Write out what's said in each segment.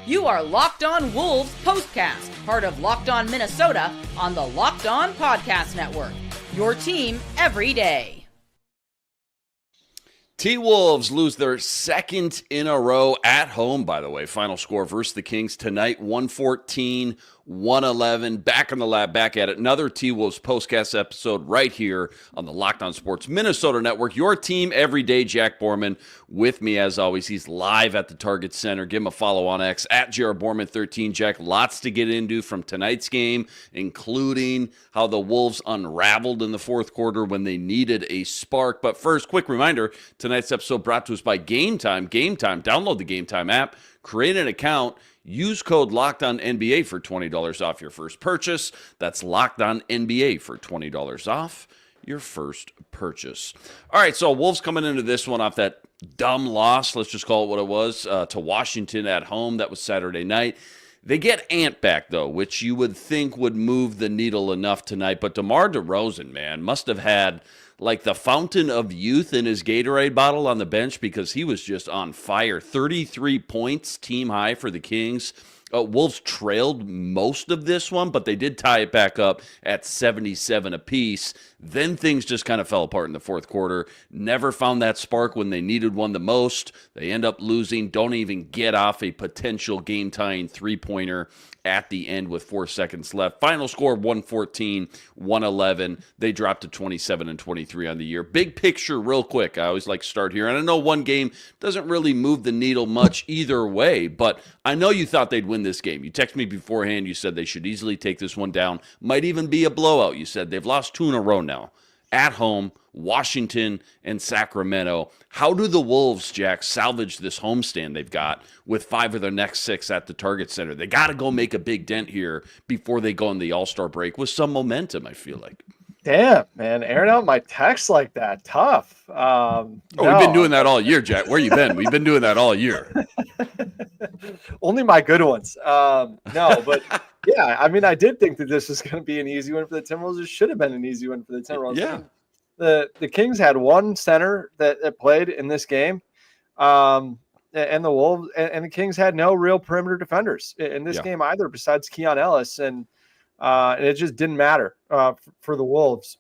You are Locked On Wolves POSTCAST, part of Locked On Minnesota on the Locked On Podcast Network. Your team every day. T-Wolves lose their second in a row at home, by the way. Final score versus the Kings tonight, 114-111. Back in the lab, back at it. Another T-Wolves postcast episode right here on the Locked On Sports Minnesota Network. Your team every day. Jack Borman with me as always. He's live at the Target Center. Give him a follow on X at JRBorman13. Jack, lots to get into from tonight's game, including how the Wolves unraveled in the fourth quarter when they needed a spark. But first, quick reminder, tonight's episode brought to us by Game Time. Game Time. Download the Game Time app. Create an account. Use code LOCKEDONNBA for $20 off your first purchase. That's LOCKEDONNBA for $20 off your first purchase. All right, so Wolves coming into this one off that dumb loss, let's just call it what it was, to Washington at home. That was Saturday night. They get Ant back, though, which you would think would move the needle enough tonight. But DeMar DeRozan, man, must have had like the fountain of youth in his Gatorade bottle on the bench because he was just on fire. 33 points, team high for the Kings. Wolves trailed most of this one, but they did tie it back up at 77 apiece. Then things just kind of fell apart in the fourth quarter. Never found that spark when they needed one the most. They end up losing, don't even get off a potential game-tying three-pointer at the end with 4 seconds left. Final score, 114-111. They dropped to 27-23 on the year. Big picture real quick. I always like to start here. And I know one game doesn't really move the needle much either way, but I know you thought they'd win this game. You texted me beforehand. You said they should easily take this one down. Might even be a blowout. You said they've lost 2 in a row now. At home, Washington and Sacramento. How do the Wolves, Jack, salvage this homestand they've got with 5 of their next 6 at the Target Center? They got to go make a big dent here before they go on the All-Star break with some momentum, I feel like. Damn, man, airing out my text like that, tough. We've been doing that all year, Jack. Where you been? We've been doing that all year. Only my good ones. No, but yeah, I mean, I did think that this was going to be an easy win for the Timberwolves. It should have been an easy win for the Timberwolves. Yeah. The Kings had one center that played in this game, and the Wolves and the Kings had no real perimeter defenders in this game either, besides Keon Ellis, and it just didn't matter for the Wolves,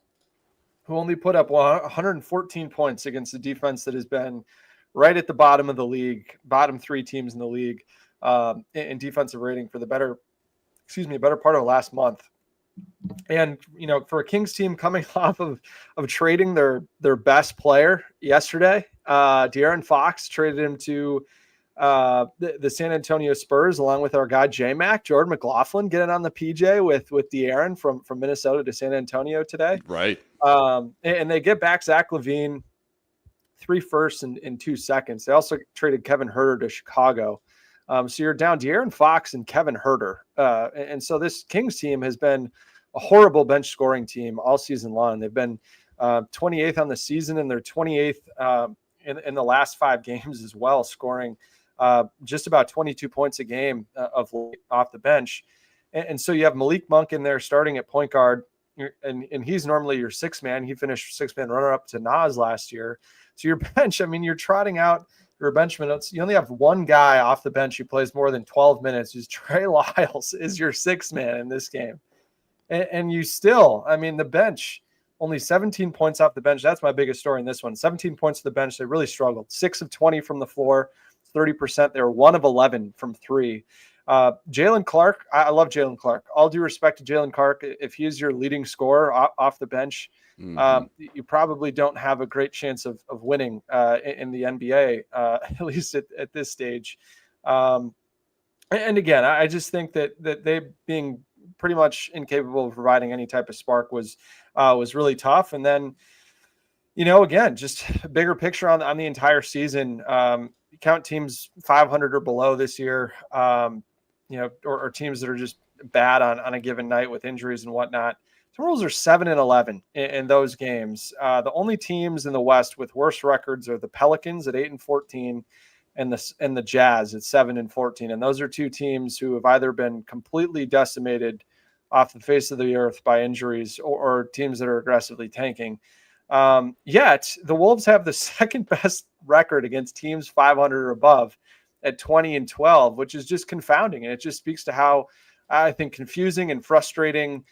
who only put up 114 points against a defense that has been right at the bottom of the league, bottom 3 teams in the league in defensive rating for the better part of last month. And, you know, for a Kings team coming off of trading their best player yesterday, De'Aaron Fox traded him to the San Antonio Spurs, along with our guy J-Mac, Jordan McLaughlin, getting on the PJ with De'Aaron from Minnesota to San Antonio today. Right. And they get back Zach LaVine, 3 firsts and 2 seconds. They also traded Kevin Huerter to Chicago. So you're down De'Aaron Fox and Kevin Huerter. And so this Kings team has been a horrible bench scoring team all season long. They've been 28th on the season, and they're 28th in the last 5 games as well, scoring just about 22 points a game off the bench. And so you have Malik Monk in there starting at point guard, and he's normally your 6th man. He finished 6th man runner-up to Nas last year. So your bench, I mean, you're trotting out your bench minutes. You only have one guy off the bench who plays more than 12 minutes, who's Trey Lyles, is your 6th man in this game. And you still, I mean, the bench, only 17 points off the bench. That's my biggest story in this one. 17 points to the bench. They really struggled. 6 of 20 from the floor, 30%. They were 1 of 11 from 3. Jalen Clark, I love Jalen Clark. All due respect to Jalen Clark. If he is your leading scorer off the bench, you probably don't have a great chance of winning in the NBA, at least at this stage. And again, I just think that they being pretty much incapable of providing any type of spark was really tough. And then, you know, again, just a bigger picture on the entire season. Count teams 500 or below this year, you know, or teams that are just bad on a given night with injuries and whatnot. Timberwolves are 7-11 in those games. The only teams in the West with worse records are the Pelicans at 8-14 and the Jazz at 7-14. And those are 2 teams who have either been completely decimated off the face of the earth by injuries or teams that are aggressively tanking. Yet the Wolves have the second best record against teams 500 or above at 20-12, which is just confounding. And it just speaks to how I think confusing and frustrating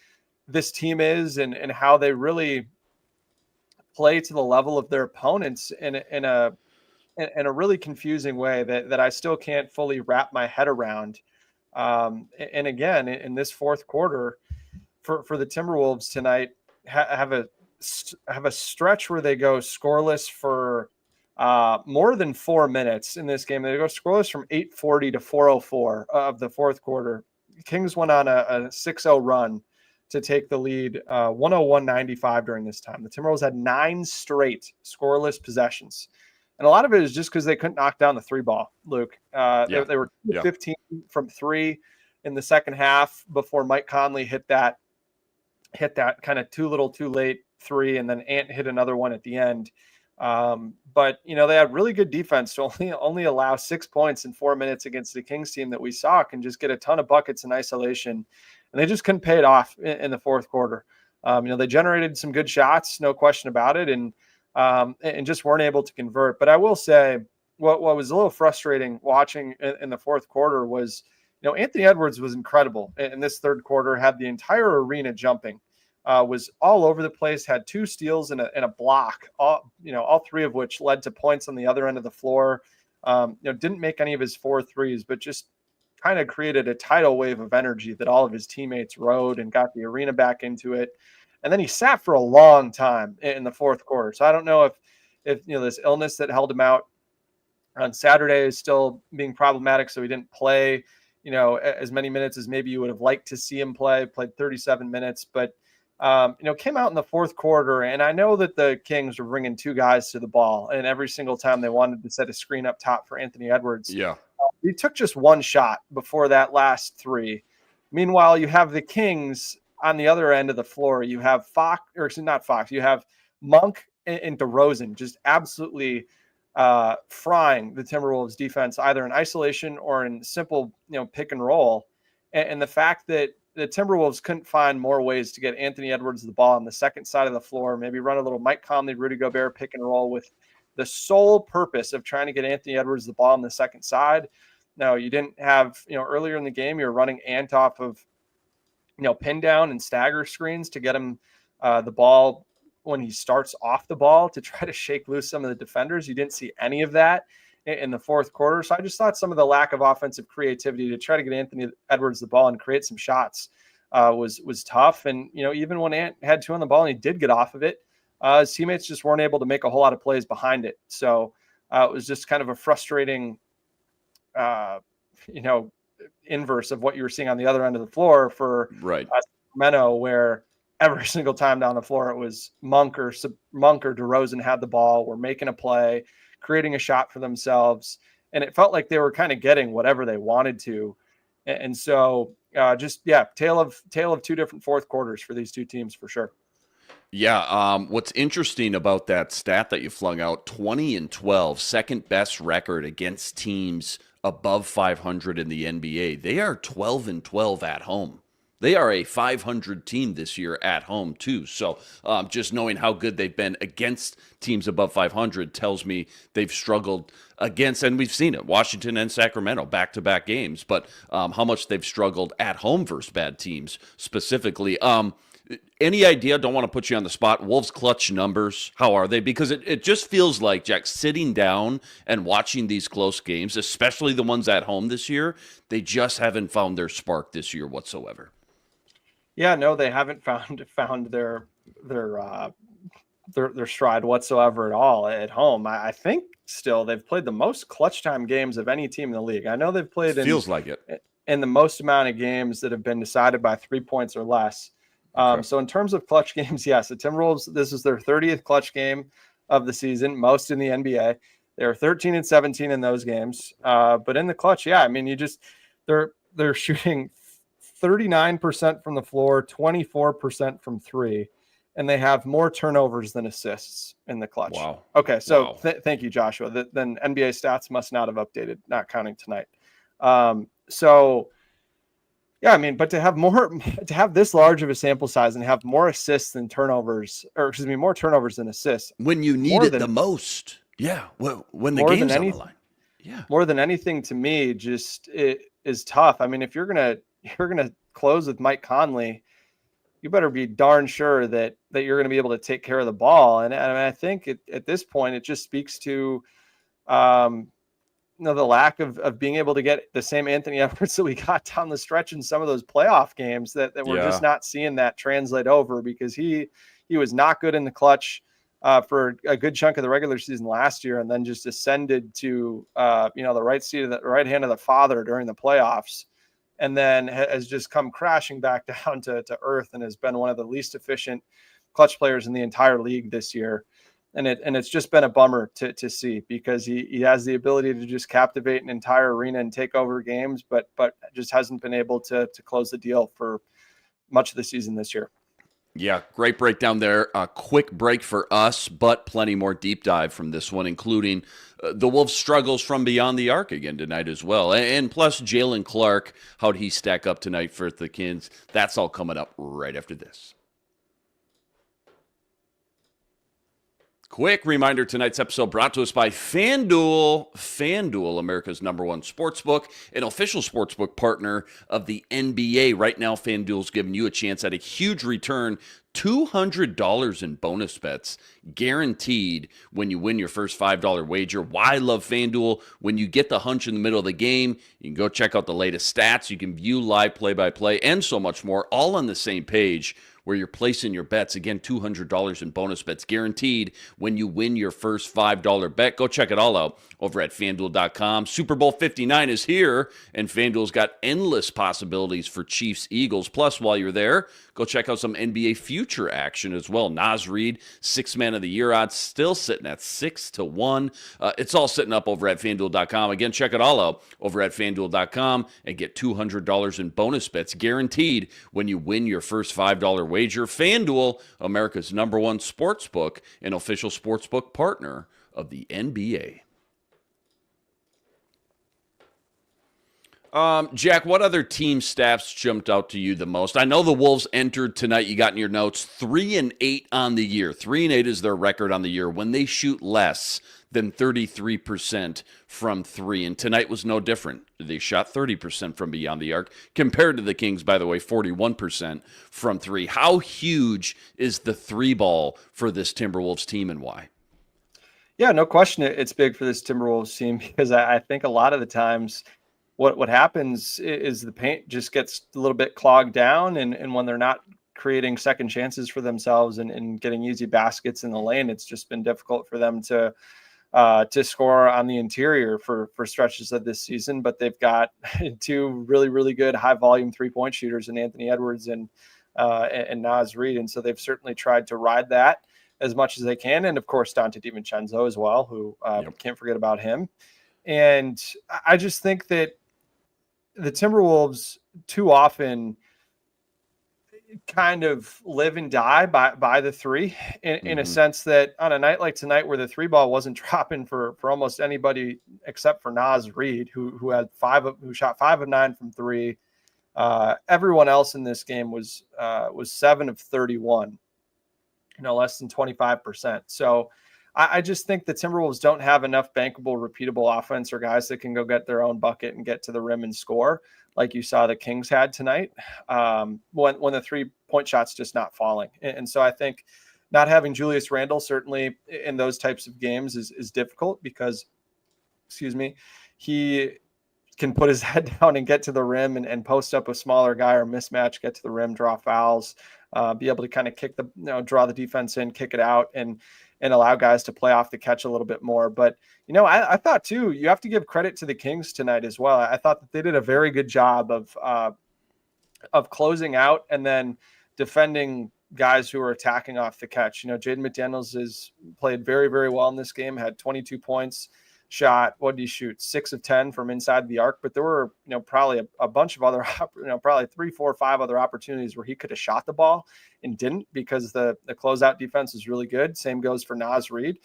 this team is, and how they really play to the level of their opponents in a really confusing way that I still can't fully wrap my head around. And again, in this fourth quarter for the Timberwolves tonight, have a stretch where they go scoreless for more than 4 minutes in this game. They go scoreless from 8:40 to 4:04 of the fourth quarter. Kings went on a 6-0 run to take the lead, 101-95 during this time. The Timberwolves had 9 straight scoreless possessions. And a lot of it is just because they couldn't knock down the three ball, Luke. They were 15 from 3 in the second half before Mike Conley hit that kind of too little too late 3, and then Ant hit another one at the end. But they had really good defense to only allow 6 points in 4 minutes against the Kings team that we saw can just get a ton of buckets in isolation, and they just couldn't pay it off in the fourth quarter. They generated some good shots, no question about it, and just weren't able to convert. But I will say what was a little frustrating watching in the fourth quarter was, Anthony Edwards was incredible in this third quarter, had the entire arena jumping, was all over the place, had 2 steals and a block, all 3 of which led to points on the other end of the floor. Didn't make any of his 4 threes, but just kind of created a tidal wave of energy that all of his teammates rode and got the arena back into it. And then he sat for a long time in the fourth quarter. So I don't know if this illness that held him out on Saturday is still being problematic. So he didn't play, as many minutes as maybe you would have liked to see him play. Played 37 minutes, but came out in the fourth quarter. And I know that the Kings were bringing 2 guys to the ball, and every single time they wanted to set a screen up top for Anthony Edwards. Yeah, he took just 1 shot before that last 3. Meanwhile, you have the Kings on the other end of the floor. You have you have Monk and DeRozan just absolutely frying the Timberwolves defense, either in isolation or in simple, pick and roll. And the fact that the Timberwolves couldn't find more ways to get Anthony Edwards the ball on the second side of the floor, maybe run a little Mike Conley, Rudy Gobert pick and roll with the sole purpose of trying to get Anthony Edwards the ball on the second side. No, you didn't have, earlier in the game, you were running Ant off of, pin down and stagger screens to get him the ball when he starts off the ball to try to shake loose some of the defenders. You didn't see any of that in the fourth quarter. So I just thought some of the lack of offensive creativity to try to get Anthony Edwards the ball and create some shots was tough. And, even when Ant had 2 on the ball and he did get off of it, his teammates just weren't able to make a whole lot of plays behind it. So it was just kind of a frustrating, inverse of what you were seeing on the other end of the floor for Sacramento, where every single time down the floor it was Monk or DeRozan had the ball, were making a play, creating a shot for themselves, and it felt like they were kind of getting whatever they wanted to. And so tale of 2 different fourth quarters for these 2 teams for sure. Yeah, what's interesting about that stat that you flung out, 20-12, second best record against teams above 500 in the NBA. They are 12-12 at home. They are a 500 team this year at home too. So just knowing how good they've been against teams above 500 tells me they've struggled against, and we've seen it, Washington and Sacramento, back-to-back games, but how much they've struggled at home versus bad teams specifically. Any idea, don't want to put you on the spot, Wolves clutch numbers, how are they? Because it just feels like, Jack, sitting down and watching these close games, especially the ones at home this year, they just haven't found their spark this year whatsoever. Yeah, no, they haven't found their stride whatsoever at all at home. I think still they've played the most clutch time games of any team in the league. I know they've played in the most amount of games that have been decided by 3 points or less. So in terms of clutch games, yes, the Timberwolves, this is their 30th clutch game of the season, most in the NBA. They're 13-17 in those games. But in the clutch, they're shooting 39% from the floor, 24% from 3, and they have more turnovers than assists in the clutch. Wow. Okay, so thank you, Joshua. Then NBA stats must not have updated, not counting tonight. But to have this large of a sample size and have more assists than turnovers, more turnovers than assists. When you need it the most. Yeah. When the game's on the line. more than anything to me, just it is tough. I mean, if you're gonna close with Mike Conley, you better be darn sure that you're going to be able to take care of the ball. And I think at this point, it just speaks to, the lack of being able to get the same Anthony Edwards that we got down the stretch in some of those playoff games that we're just not seeing that translate over, because he was not good in the clutch for a good chunk of the regular season last year, and then just ascended to, the right hand of the father during the playoffs. And then has just come crashing back down to earth and has been one of the least efficient clutch players in the entire league this year. And it's just been a bummer to see, because he has the ability to just captivate an entire arena and take over games, but just hasn't been able to close the deal for much of the season this year. Yeah, great breakdown there. A quick break for us, but plenty more deep dive from this one, including the Wolves' struggles from beyond the arc again tonight as well. And plus Jalen Clark, how'd he stack up tonight for the Kings? That's all coming up right after this. Quick reminder, tonight's episode brought to us by FanDuel. FanDuel, America's #1 sportsbook, an official sportsbook partner of the NBA. Right now, FanDuel's giving you a chance at a huge return, $200 in bonus bets, guaranteed when you win your first $5 wager. Why love FanDuel? When you get the hunch in the middle of the game, you can go check out the latest stats. You can view live play-by-play and so much more, all on the same page where you're placing your bets. Again, $200 in bonus bets guaranteed when you win your first $5 bet. Go check it all out over at FanDuel.com. Super Bowl 59 is here, and FanDuel's got endless possibilities for Chiefs, Eagles. Plus, while you're there, go check out some NBA future action as well. Naz Reid, 6th Man of the Year odds, still sitting at 6-1. It's all sitting up over at FanDuel.com. Again, check it all out over at FanDuel.com and get $200 in bonus bets guaranteed when you win your first $5 wager. FanDuel, America's #1 sportsbook, an official sportsbook partner of the NBA. Jack, what other team staffs jumped out to you the most? I know the Wolves entered tonight, you got in your notes, 3-8 on the year. 3-8 is their record on the year when they shoot less than 33% from three. And tonight was no different. They shot 30% from beyond the arc, compared to the Kings, by the way, 41% from three. How huge is the three ball for this Timberwolves team, and why? Yeah, no question it's big for this Timberwolves team, because I think a lot of the times what happens is the paint just gets a little bit clogged down, and when they're not creating second chances for themselves and getting easy baskets in the lane, it's just been difficult for them to score on the interior for stretches of this season. But they've got two really, really good high volume 3-point shooters in Anthony Edwards and Naz Reid. And so they've certainly tried to ride that as much as they can. And of course, Dante DiVincenzo as well, who can't forget about him. And I just think that the Timberwolves too often kind of live and die by the three in a sense that on a night like tonight, where the three ball wasn't dropping for almost anybody except for Naz Reid, who shot 5 of 9 from three. Everyone else in this game was 7 of 31, less than 25%. So I just think the Timberwolves don't have enough bankable, repeatable offense, or guys that can go get their own bucket and get to the rim and score, like you saw the Kings had tonight, when the 3-point shot's just not falling. And so I think not having Julius Randle certainly in those types of games is difficult, because, he can put his head down and get to the rim and post up a smaller guy or mismatch, get to the rim, draw fouls, be able to kind of draw the defense in, kick it out, and allow guys to play off the catch a little bit more. But, I thought too, you have to give credit to the Kings tonight as well. I thought that they did a very good job of closing out and then defending guys who are attacking off the catch. Jaden McDaniels has played very, very well in this game, had 22 points, shot, what did he shoot? 6 of 10 from inside the arc. But there were, probably a bunch of other, probably 3, 4, 5 other opportunities where he could have shot the ball and didn't, because the closeout defense is really good. Same goes for Naz Reid.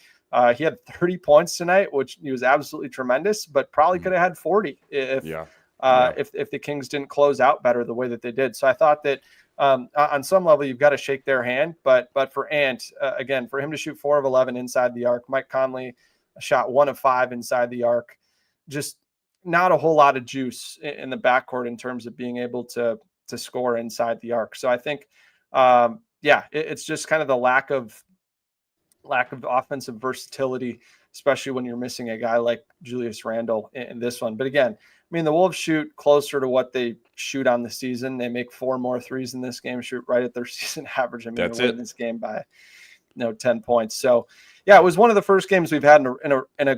He had 30 points tonight, which he was absolutely tremendous, but probably could have had 40 if the Kings didn't close out better the way that they did. So I thought that on some level, you've got to shake their hand. But for Ant, again, for him to shoot 4 of 11 inside the arc, Mike Conley shot 1 of 5 inside the arc. just not a whole lot of juice in the backcourt in terms of being able to score inside the arc. So I think, it's just kind of the lack of offensive versatility, especially when you're missing a guy like Julius Randle in this one. But again, I mean, the Wolves shoot closer to what they shoot on the season. They make 4 more threes in this game, shoot right at their season average. I mean, That's they're winning it. this game by 10 points. So yeah, it was one of the first games we've had in a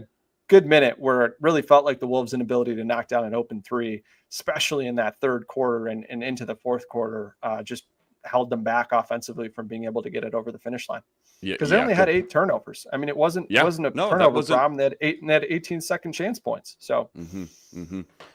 good minute where it really felt like the Wolves' inability to knock down an open three, especially in that third quarter and into the fourth quarter, just held them back offensively from being able to get it over the finish line. Because they only had 8 turnovers. I mean, it wasn't a turnover problem. They had 18-second chance points. So,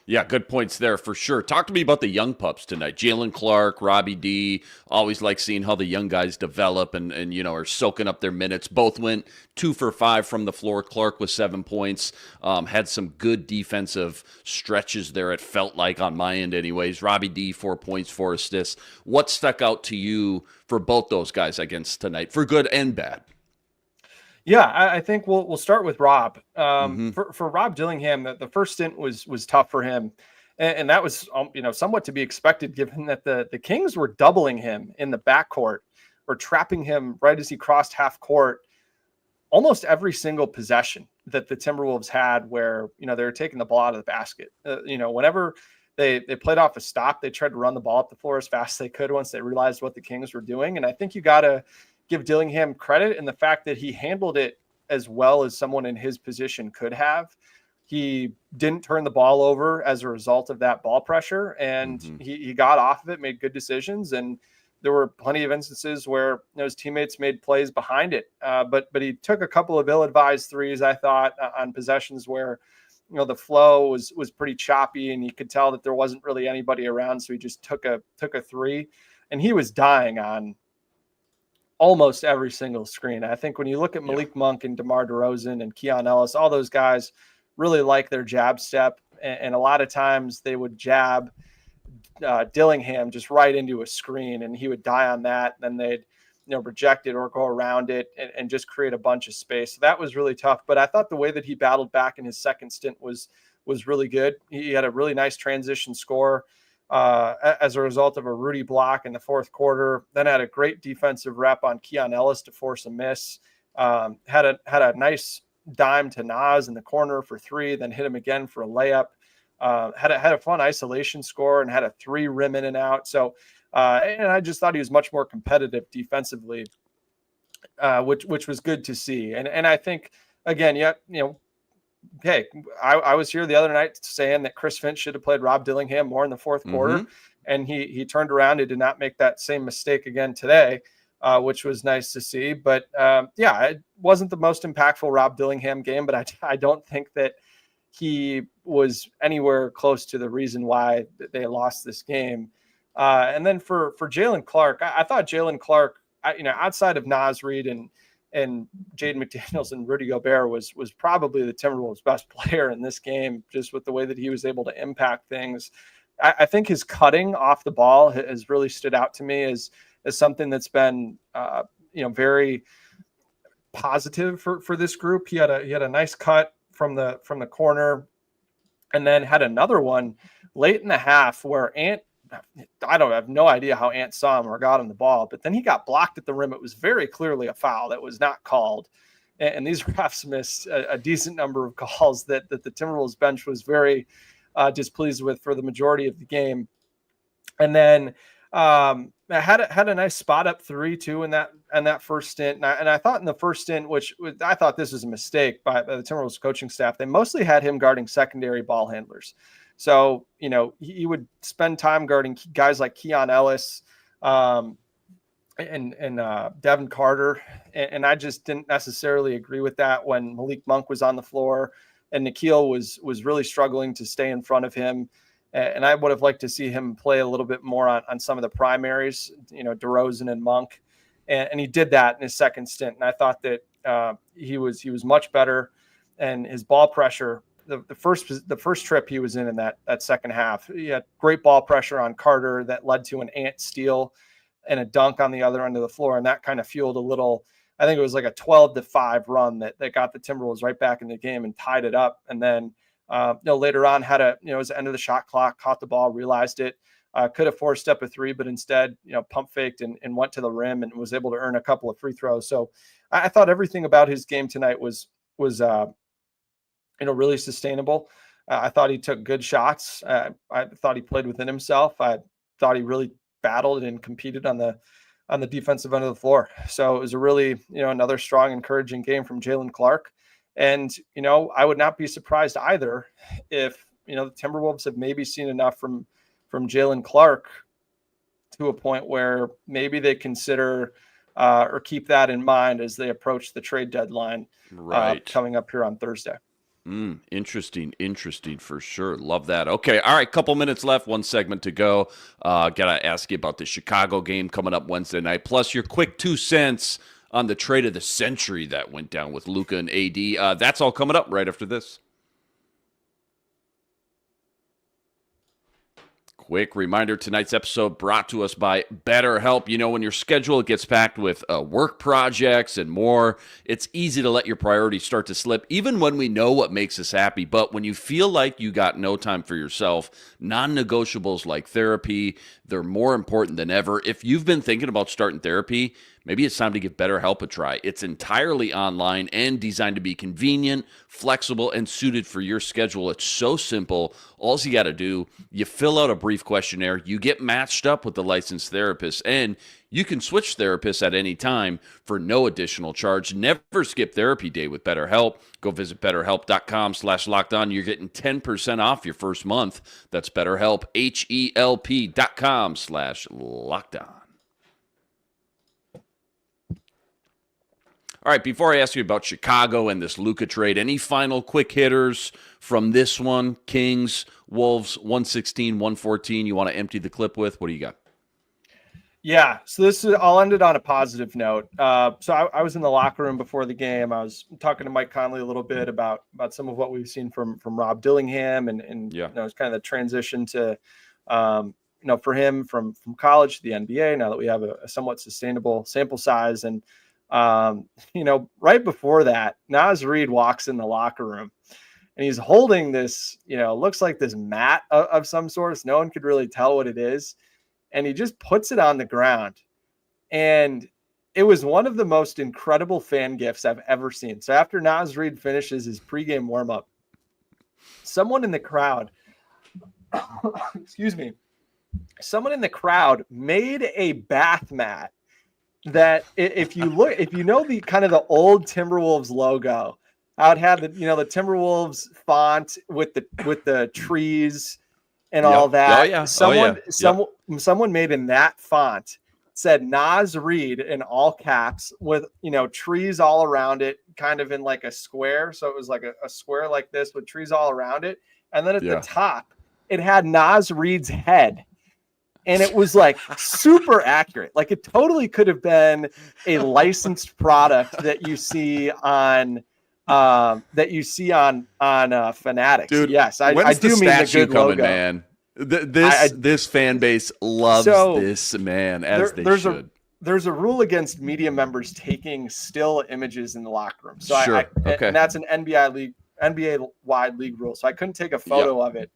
yeah, good points there for sure. Talk to me about the young pups tonight. Jalen Clark, Robbie D. Always like seeing how the young guys develop and are soaking up their minutes. Both went 2 for 5 from the floor. Clark with 7 points. Had some good defensive stretches there. It felt like on my end, anyways. Robbie D, 4 points, 4 assists. What stuck out to you for both those guys against tonight, for good and bad? Yeah, I think we'll start with Rob. For Rob Dillingham, the first stint was tough for him, and that was somewhat to be expected, given that the Kings were doubling him in the backcourt or trapping him right as he crossed half court almost every single possession that the Timberwolves had, where they were taking the ball out of the basket. Whenever they played off a stop, they tried to run the ball up the floor as fast as they could once they realized what the Kings were doing. And I think you got to give Dillingham credit in the fact that he handled it as well as someone in his position could have. He didn't turn the ball over as a result of that ball pressure, and he got off of it, made good decisions. And there were plenty of instances where his teammates made plays behind it. But he took a couple of ill-advised threes, I thought, on possessions where the flow was pretty choppy, and you could tell that there wasn't really anybody around. So he just took a three, and he was dying on almost every single screen. I think when you look at Malik Monk and DeMar DeRozan and Keon Ellis, all those guys really like their jab step. And a lot of times they would jab Dillingham just right into a screen, and he would die on that. Then they'd reject it or go around it and just create a bunch of space. So that was really tough. But I thought the way that he battled back in his second stint was really good. He had a really nice transition score as a result of a Rudy block in the fourth quarter. Then had a great defensive rep on Keon Ellis to force a miss. Had a nice dime to Nas in the corner for 3, then hit him again for a layup. Had a fun isolation score and had a 3 rim in and out. So, and I just thought he was much more competitive defensively, which was good to see. And I think, again, hey, I was here the other night saying that Chris Finch should have played Rob Dillingham more in the fourth quarter, and he turned around and did not make that same mistake again today, which was nice to see. But it wasn't the most impactful Rob Dillingham game, but I don't think that he was anywhere close to the reason why they lost this game. And then for Jalen Clark, I thought Jalen Clark, outside of Nas Reed and Jaden McDaniels and Rudy Gobert was probably the Timberwolves' best player in this game, just with the way that he was able to impact things. I think his cutting off the ball has really stood out to me as something that's been, very positive for this group. He had a nice cut from the corner, and then had another one late in the half where I have no idea how Ant saw him or got him the ball, but then he got blocked at the rim. It was very clearly a foul that was not called. And these refs missed a decent number of calls that the Timberwolves bench was very displeased with for the majority of the game. And then had a nice spot up 3 too in that first stint. And I thought in the first stint, I thought this was a mistake by the Timberwolves coaching staff, they mostly had him guarding secondary ball handlers. So, he would spend time guarding guys like Keon Ellis and Devin Carter. And I just didn't necessarily agree with that when Malik Monk was on the floor and Nikhil was really struggling to stay in front of him. And I would have liked to see him play a little bit more on some of the primaries, DeRozan and Monk. And he did that in his second stint. And I thought that he was much better, and his ball pressure, the first trip he was in that second half, he had great ball pressure on Carter that led to an Ant steal and a dunk on the other end of the floor. And that kind of fueled a little, I think it was like a 12-5 run that got the Timberwolves right back in the game and tied it up. And then later on had it was the end of the shot clock, caught the ball, realized it, could have forced up a three, but instead, pump faked and went to the rim and was able to earn a couple of free throws. So I thought everything about his game tonight was really sustainable. I thought he took good shots. I thought he played within himself. I thought he really battled and competed on the defensive end of the floor. So it was a really, another strong, encouraging game from Jalen Clark. And, I would not be surprised either if, the Timberwolves have maybe seen enough from Jalen Clark to a point where maybe they consider or keep that in mind as they approach the trade deadline coming up here on Thursday. Interesting for sure. Love that. Okay. All right. Couple minutes left. One segment to go. Got to ask you about the Chicago game coming up Wednesday night. Plus your quick 2 cents on the trade of the century that went down with Luka and AD. That's all coming up right after this. Quick reminder, tonight's episode brought to us by BetterHelp. When your schedule gets packed with work projects and more, it's easy to let your priorities start to slip, even when we know what makes us happy. But when you feel like you got no time for yourself, non-negotiables like therapy, they're more important than ever. If you've been thinking about starting therapy, maybe it's time to give BetterHelp a try. It's entirely online and designed to be convenient, flexible, and suited for your schedule. It's so simple. All you got to do, you fill out a brief questionnaire, you get matched up with the licensed therapist, and you can switch therapists at any time for no additional charge. Never skip therapy day with BetterHelp. Go visit BetterHelp.com/lockedon. You're getting 10% off your first month. That's BetterHelp, HELP.com/lockedon. All right, before I ask you about Chicago and this Luka trade, any final quick hitters from this one? Kings, Wolves, 116-114. You want to empty the clip with? What do you got? Yeah, so I'll end it on a positive note. So I was in the locker room before the game. I was talking to Mike Conley a little bit about some of what we've seen from Rob Dillingham and it's kind of the transition to for him from college to the NBA. Now that we have a somewhat sustainable sample size, and right before that, Naz Reid walks in the locker room and he's holding this, looks like this mat of some sort. No one could really tell what it is. And he just puts it on the ground. And it was one of the most incredible fan gifts I've ever seen. So after Naz Reid finishes his pregame warmup, someone in the crowd, made a bath mat that if you know the kind of the old Timberwolves logo, how it had the Timberwolves font with the trees and all that. Oh yeah. Someone made in that font said Naz Reid in all caps with trees all around it, kind of in like a square. So it was like a square like this with trees all around it, and then at the top it had Naz Reid's head. And it was like super accurate. Like it totally could have been a licensed product that you see on Fanatics. Dude, yes, I do mean the good coming, logo. Man. This fan base loves this, man, they should. There's a rule against media members taking still images in the locker room. So sure. And that's an NBA wide league rule. So I couldn't take a photo of it.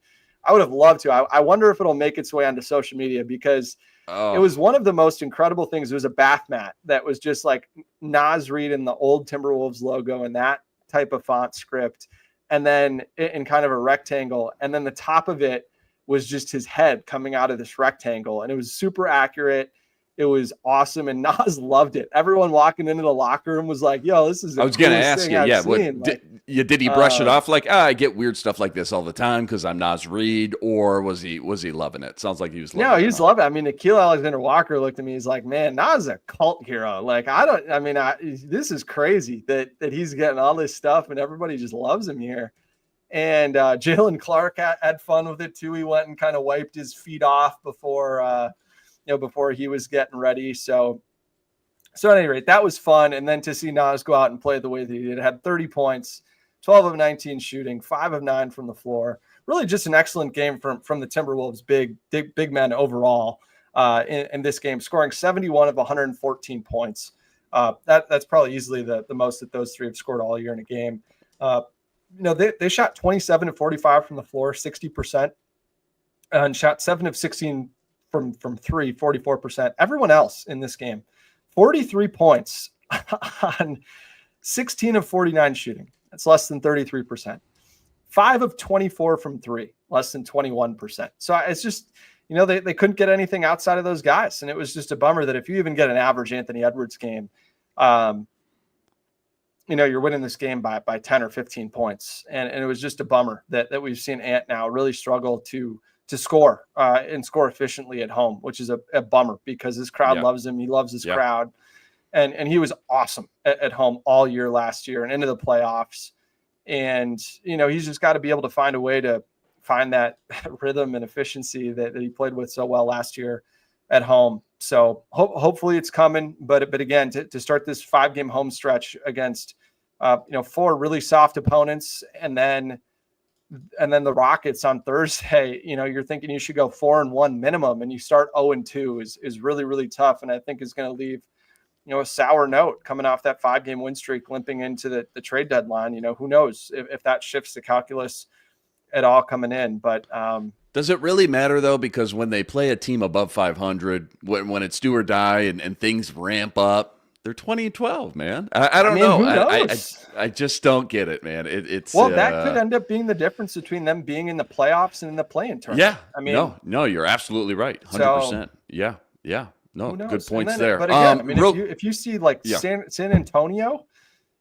I would have loved to. I wonder if it'll make its way onto social media because it was one of the most incredible things. It was a bath mat that was just like Naz Reid and the old Timberwolves logo and that type of font script. And then in kind of a rectangle. And then the top of it was just his head coming out of this rectangle. And it was super accurate. It was awesome. And Naz loved it. Everyone walking into the locker room was like, yo, this is I was going to ask you, did he brush it off like, I get weird stuff like this all the time because I'm Naz Reid, or was he loving it? Sounds like he was loving it. No, he's loving it. I mean, Nickeil Alexander-Walker looked at me. He's like, man, Naz is a cult hero. Like, this is crazy that he's getting all this stuff and everybody just loves him here. And Jalen Clark had fun with it too. He went and kind of wiped his feet off before he was getting ready. So at any rate, that was fun. And then to see Naz go out and play the way that he did, had 30 points, 12 of 19 shooting, 5 of 9 from the floor. Really just an excellent game from the Timberwolves, big men overall in this game, scoring 71 of 114 points. That's probably easily the most that those three have scored all year in a game. they shot 27 of 45 from the floor, 60%, and shot 7 of 16 from three, 44%. Everyone else in this game, 43 points on 16 of 49 shooting. That's less than 33%. 5 of 24 from three, less than 21%. So it's just, they couldn't get anything outside of those guys. And it was just a bummer that if you even get an average Anthony Edwards game, you're winning this game by 10 or 15 points. And it was just a bummer that we've seen Ant now really struggle to score and score efficiently at home, which is a bummer because his crowd loves him. He loves his crowd. And he was awesome at home all year last year and into the playoffs. And, he's just got to be able to find a way to find that rhythm and efficiency that he played with so well last year at home. So hopefully it's coming. But again, to start this 5-game home stretch against, 4 really soft opponents and then the Rockets on Thursday, you're thinking you should go 4-1 minimum and you start 0-2 is really, really tough. And I think is going to leave, a sour note coming off that 5-game win streak, limping into the trade deadline. Who knows if that shifts the calculus at all coming in. But does it really matter, though? Because when they play a team above 500, when it's do or die and things ramp up, they're 20-12, man. I don't know. Who knows? I just don't get it, man. It's that could end up being the difference between them being in the playoffs and in the play-in tournament. Yeah. No, you're absolutely right. 100%. Yeah. No, good points there. But again, if you see San Antonio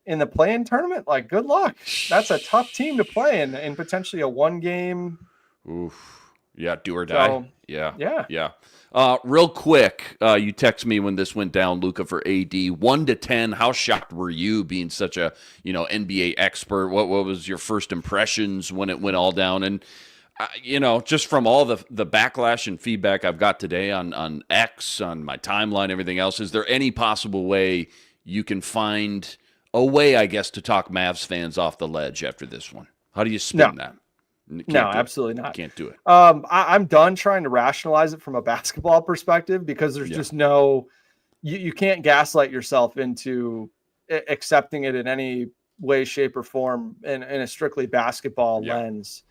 in the play-in tournament, good luck. That's a tough team to play in potentially a 1-game. Oof. Yeah, do or die. So, yeah. Real quick, you text me when this went down, Luka, for AD. 1 to 10, how shocked were you being such a NBA expert? What was your first impressions when it went all down? And just from all the backlash and feedback I've got today on X, on my timeline, everything else, is there any possible way you can find a way, I guess, to talk Mavs fans off the ledge after this one? How do you spin that? No, absolutely not. Can't do it. I'm done trying to rationalize it from a basketball perspective because there's just you can't gaslight yourself into accepting it in any way, shape, or form in a strictly basketball lens.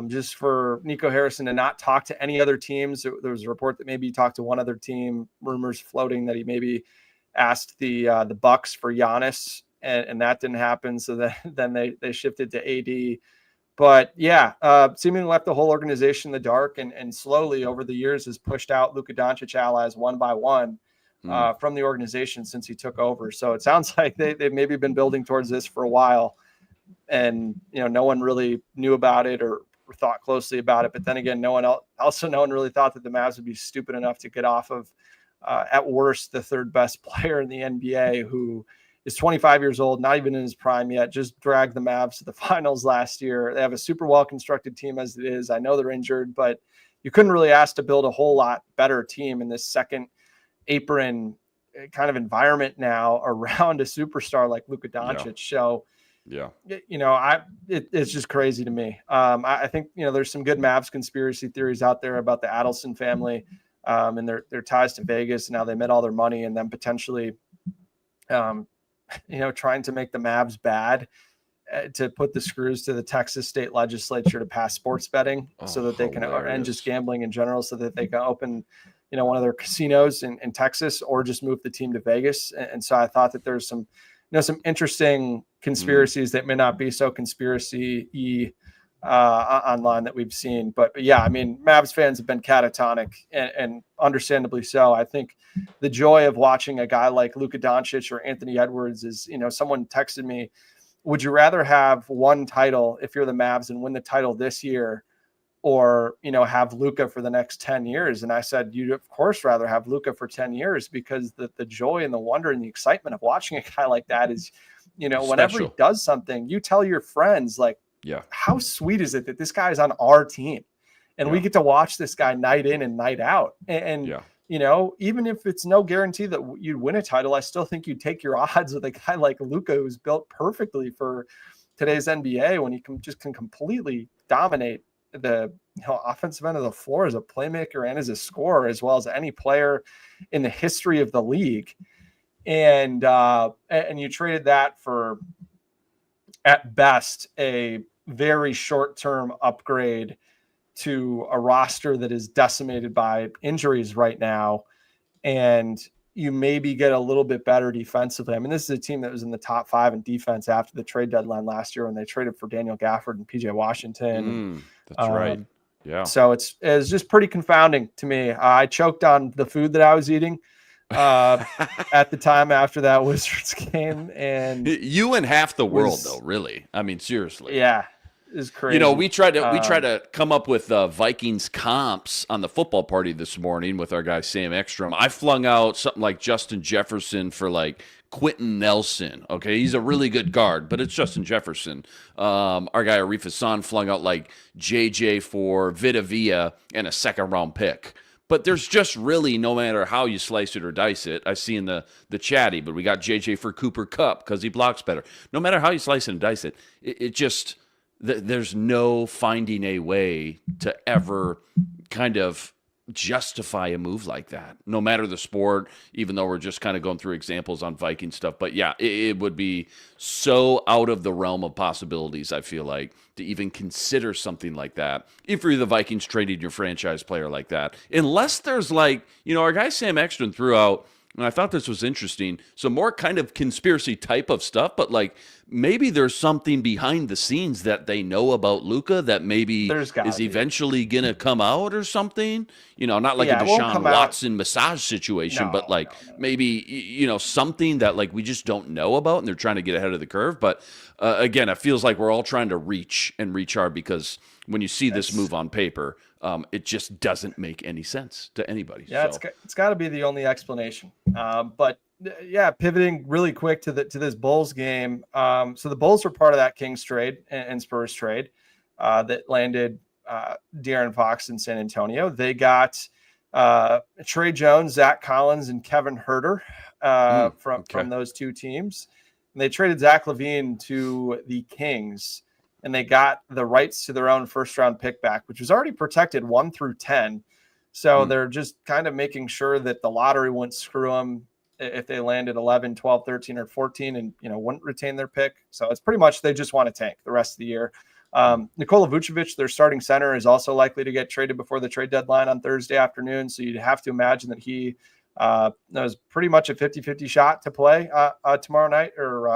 Just for Nico Harrison to not talk to any other teams. There was a report that maybe he talked to one other team, rumors floating that he maybe asked the Bucks for Giannis and that didn't happen. So then they shifted to AD. But seemingly left the whole organization in the dark and slowly over the years has pushed out Luka Doncic allies one by one from the organization since he took over. So it sounds like they've maybe been building towards this for a while and, no one really knew about it or thought closely about it. But then again, no one really thought that the Mavs would be stupid enough to get off of, at worst, the third best player in the NBA who is 25 years old, not even in his prime yet, just dragged the Mavs to the finals last year. They have a super well-constructed team as it is. I know they're injured, but you couldn't really ask to build a whole lot better team in this second apron kind of environment now around a superstar like Luka Doncic. So, it's just crazy to me. I think, there's some good Mavs conspiracy theories out there about the Adelson family and their ties to Vegas. Now they made all their money and then potentially, trying to make the Mavs bad to put the screws to the Texas state legislature to pass sports betting so that they can, and just gambling in general, so that they can open, one of their casinos in Texas or just move the team to Vegas. And so I thought that there's some, some interesting conspiracies that may not be so conspiracy-y online that we've seen. But Mavs fans have been catatonic and understandably so. I think the joy of watching a guy like Luka Doncic or Anthony Edwards is, someone texted me, would you rather have one title if you're the Mavs and win the title this year or, have Luka for the next 10 years? And I said, you'd of course rather have Luka for 10 years because the joy and the wonder and the excitement of watching a guy like that is, whenever he does something, you tell your friends how sweet is it that this guy is on our team and we get to watch this guy night in and night out. And even if it's no guarantee that you'd win a title, I still think you'd take your odds with a guy like Luka, who's built perfectly for today's NBA when he can completely dominate the offensive end of the floor as a playmaker and as a scorer, as well as any player in the history of the league. And you traded that for at best a very short-term upgrade to a roster that is decimated by injuries right now. And you maybe get a little bit better defensively. I mean, this is a team that was in the top 5 in defense after the trade deadline last year when they traded for Daniel Gafford and PJ Washington. That's right. Yeah. So it's just pretty confounding to me. I choked on the food that I was eating at the time after that Wizards game. And you and half the world, though, really. I mean, seriously. Yeah. Is crazy. You know, we tried to come up with Vikings comps on the football party this morning with our guy Sam Ekstrom. I flung out something like Justin Jefferson for like Quentin Nelson. Okay, he's a really good guard, but it's Justin Jefferson. Our guy Arif Hassan flung out like JJ for Vita Vea and a second-round pick. But there's just really, no matter how you slice it or dice it, I see in the chatty, but we got JJ for Cooper Kupp because he blocks better. No matter how you slice it and dice it, it just... There's no finding a way to ever kind of justify a move like that, no matter the sport, even though we're just kind of going through examples on Viking stuff. But yeah, it would be so out of the realm of possibilities, I feel like, to even consider something like that if you're the Vikings trading your franchise player like that. Unless there's like, our guy Sam Ekstrom threw out, and I thought this was interesting, some more kind of conspiracy type of stuff, but like maybe there's something behind the scenes that they know about Luka that maybe is eventually going to come out or something. Not like a Deshaun Watson massage situation, but like maybe, something that like we just don't know about and they're trying to get ahead of the curve. But again, it feels like we're all trying to reach hard because when you see this move on paper, it just doesn't make any sense to anybody. Yeah, so. It's got to be the only explanation. But yeah, pivoting really quick to this Bulls game. So the Bulls were part of that Kings trade and Spurs trade that landed De'Aaron Fox in San Antonio. They got Trey Jones, Zach Collins, and Kevin Huerter from those two teams. And they traded Zach LaVine to the Kings. And they got the rights to their own first-round pick back, which was already protected 1 through 10. So they're just kind of making sure that the lottery wouldn't screw them if they landed 11, 12, 13, or 14 and, wouldn't retain their pick. So it's pretty much they just want to tank the rest of the year. Nikola Vucevic, their starting center, is also likely to get traded before the trade deadline on Thursday afternoon. So you'd have to imagine that he was pretty much a 50-50 shot to play tomorrow night or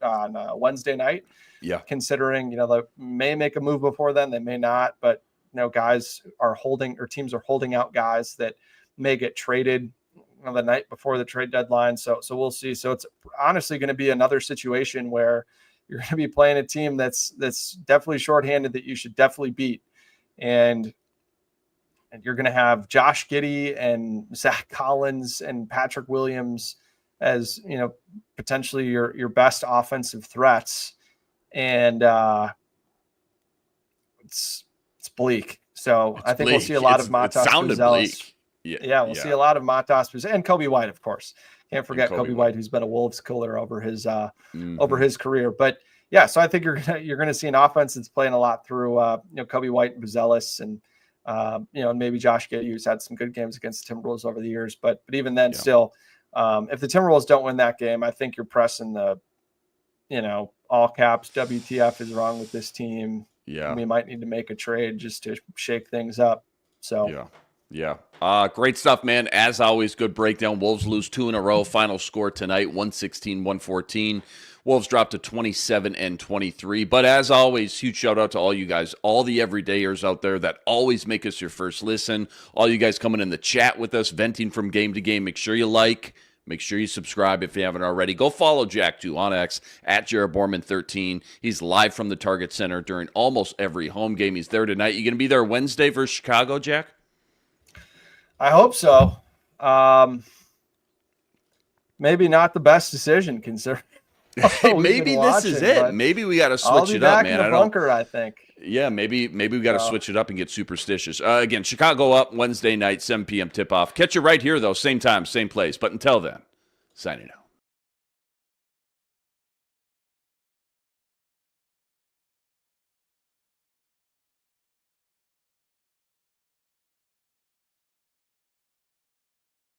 on Wednesday night. Yeah. Considering, they may make a move before then, they may not, but guys are holding or teams are holding out guys that may get traded the night before the trade deadline. So we'll see. So it's honestly going to be another situation where you're going to be playing a team that's definitely shorthanded that you should definitely beat. And you're going to have Josh Giddey and Zach Collins and Patrick Williams as, potentially your best offensive threats. And it's bleak. So I think we'll see a lot of Matas Buzelis. We'll see a lot of Matas Buzelis and Kobe White, of course. Can't forget Kobe White, who's been a Wolves killer over his career. But yeah, so I think you're gonna see an offense that's playing a lot through Kobe White and Buzelis and maybe Josh Giddey, who's had some good games against the Timberwolves over the years. But even then, still, if the Timberwolves don't win that game, I think you're pressing the all caps WTF is wrong with this team. Yeah. We might need to make a trade just to shake things up. So yeah. Great stuff, man. As always, good breakdown. Wolves lose 2 in a row. Final score tonight, 116-114. Wolves dropped to 27-23. But as always, huge shout out to all you guys, all the everydayers out there that always make us your first listen. All you guys coming in the chat with us, venting from game to game. Make sure you like. Make sure you subscribe if you haven't already. Go follow Jack, too, on X, at Jared Borman 13. He's live from the Target Center during almost every home game. He's there tonight. You going to be there Wednesday versus Chicago, Jack? I hope so. Maybe not the best decision, considering. Maybe this is it. Maybe we got to switch it up, man. I think. Yeah, maybe we got to switch it up and get superstitious. Again, Chicago up Wednesday night, 7 p.m. tip-off. Catch you right here, though. Same time, same place. But until then, signing out.